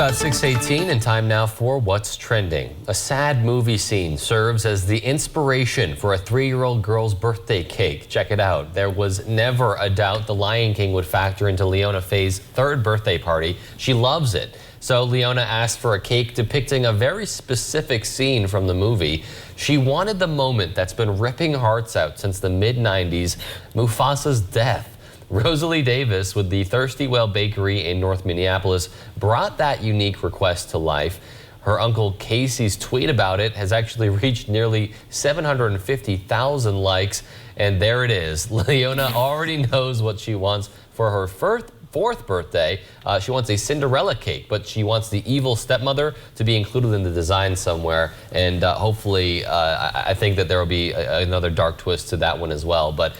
about 6:18 and time now for What's Trending. A sad movie scene serves as the inspiration for a 3-year-old girl's birthday cake. Check it out. There was never a doubt The Lion King would factor into Leona Faye's 3rd birthday party. She loves it. So Leona asked for a cake depicting a very specific scene from the movie. She wanted the moment that's been ripping hearts out since the mid-90s, Mufasa's death. Rosalie Davis with the Thirsty Whale Bakery in North Minneapolis brought that unique request to life. Her uncle Casey's tweet about it has actually reached nearly 750,000 likes. And there it is. Leona already knows what she wants for her 4th birthday. She wants a Cinderella cake, but she wants the evil stepmother to be included in the design somewhere. And hopefully, I think that there will be another dark twist to that one as well. But,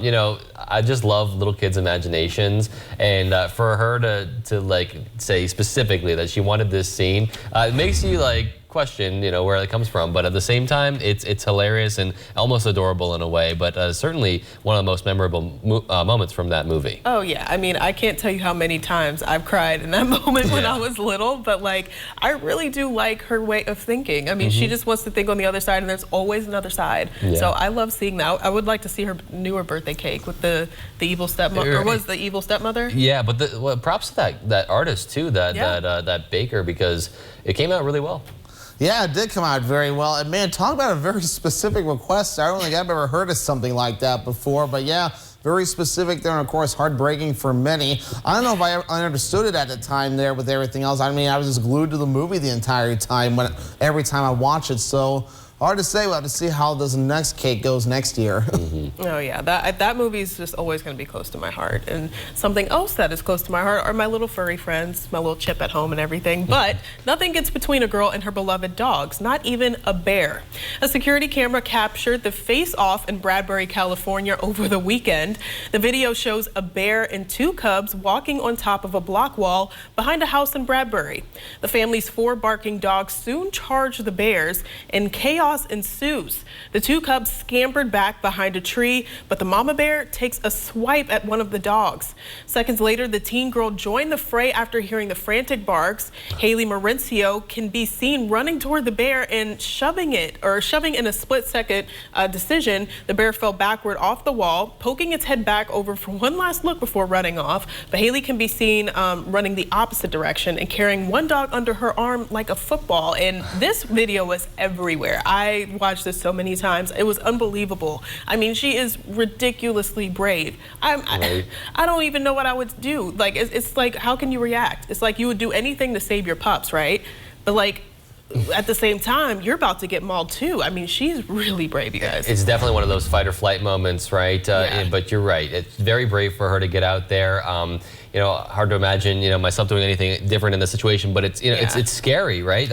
you know, I just love little kids' imaginations. And for her to like say specifically that she wanted this scene, it makes you like question, you know, where it comes from, but at the same time, it's hilarious and almost adorable in a way, but certainly one of the most memorable moments from that movie. Oh yeah, I mean, I can't tell you how many times I've cried in that moment when I was little, but like, I really do like her way of thinking. I mean, she just wants to think on the other side, and there's always another side. So I love seeing that. I would like to see her newer birthday cake with the evil stepmother, or was the evil stepmother? Yeah, but well, props to that artist too, that baker, because it came out really well. Yeah, it did come out very well. And man, talk about a very specific request. I don't think I've ever heard of something like that before. But yeah, very specific there, and of course, heartbreaking for many. I don't know if I understood it at the time there with everything else. I mean, I was just glued to the movie the entire time, every time I watch it. So hard to say. We'll have to see how this next cake goes next year. Oh yeah, that movie is just always going to be close to my heart. And something else that is close to my heart are my little furry friends, my little Chip at home and everything. But nothing gets between a girl and her beloved dogs, not even a bear. A security camera captured the face-off in Bradbury, California over the weekend. The video shows a bear and 2 cubs walking on top of a block wall behind a house in Bradbury. The family's 4 barking dogs soon charged the bears, and chaos ensues. The 2 cubs scampered back behind a tree, but the mama bear takes a swipe at one of the dogs. Seconds later, the teen girl joined the fray after hearing the frantic barks. Haley Mauricio can be seen running toward the bear and shoving in a split-second decision. The bear fell backward off the wall, poking its head back over for one last look before running off. But Haley can be seen running the opposite direction and carrying one dog under her arm like a football. And this video was everywhere. I watched this so many times. It was unbelievable. I mean, she is ridiculously brave. I don't even know what I would do. Like, it's like, how can you react? It's like you would do anything to save your pups, right? But like, at the same time, you're about to get mauled too. I mean, she's really brave, you guys. It's definitely one of those fight or flight moments, right? But you're right. It's very brave for her to get out there. You know, hard to imagine, you know, myself doing anything different in this situation, but it's, you know, it's scary, right?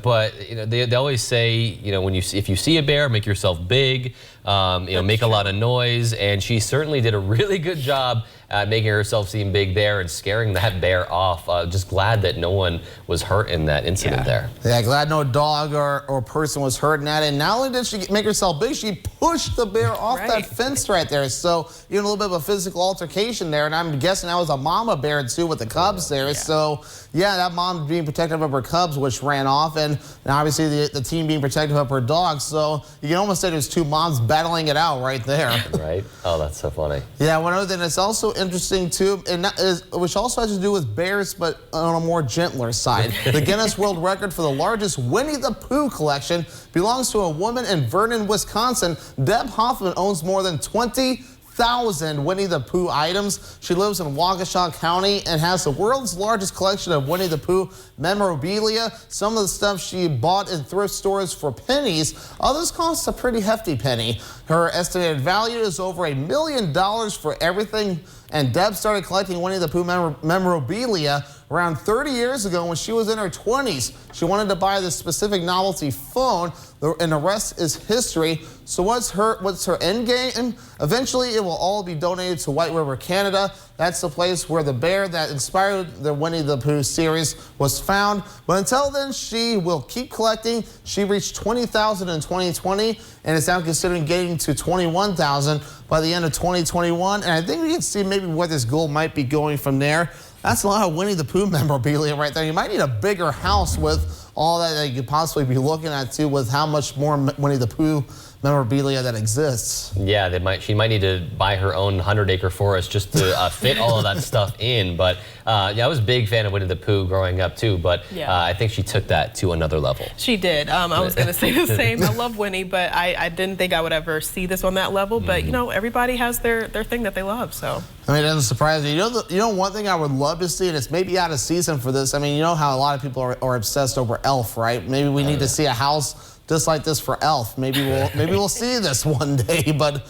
But you know, they always say, you know, if you see a bear, make yourself big, you know, make a lot of noise, and she certainly did a really good job at making herself seem big there and scaring that bear off. Just glad that no one was hurt in that incident there. Yeah, glad no dog or person was hurt in that. And not only did she make herself big, she pushed the bear off that fence right there. So, you know, a little bit of a physical altercation there. And I'm guessing that was a mama bear too with the cubs there. So, yeah, that mom being protective of her cubs, which ran off, and obviously the team being protective of her dogs. So you can almost say there's 2 moms battling it out right there. Right? Oh, that's so funny. Yeah, one other thing that's also interesting too, and which also has to do with bears, but on a more gentler side. The Guinness World Record for the largest Winnie the Pooh collection belongs to a woman in Vernon, Wisconsin. Deb Hoffman owns more than 20,000 Winnie the Pooh items. She lives in Waukesha County and has the world's largest collection of Winnie the Pooh memorabilia. Some of the stuff she bought in thrift stores for pennies, others cost a pretty hefty penny. Her estimated value is over $1 million for everything, and Deb started collecting Winnie the Pooh memorabilia around 30 years ago when she was in her 20s. She wanted to buy this specific novelty phone, and the rest is history. So what's her end game? Eventually, it will all be donated to White River, Canada. That's the place where the bear that inspired the Winnie the Pooh series was found. But until then, she will keep collecting. She reached 20,000 in 2020 and is now considering getting to 21,000 by the end of 2021. And I think we can see maybe where this goal might be going from there. That's a lot of Winnie the Pooh memorabilia right there. You might need a bigger house with all that you could possibly be looking at too, with how much more Winnie the Pooh memorabilia that exists. Yeah, she might need to buy her own 100-acre forest just to fit all of that stuff in. But yeah, I was a big fan of Winnie the Pooh growing up too, but I think she took that to another level. She did. I was going to say the same. I love Winnie, but I didn't think I would ever see this on that level. But you know, everybody has their thing that they love. So I mean, it doesn't surprise me. You know, one thing I would love to see, and it's maybe out of season for this. I mean, you know how a lot of people are obsessed over Elf, right? Maybe we need to see a house just like this for Elf. Maybe we'll see this one day. But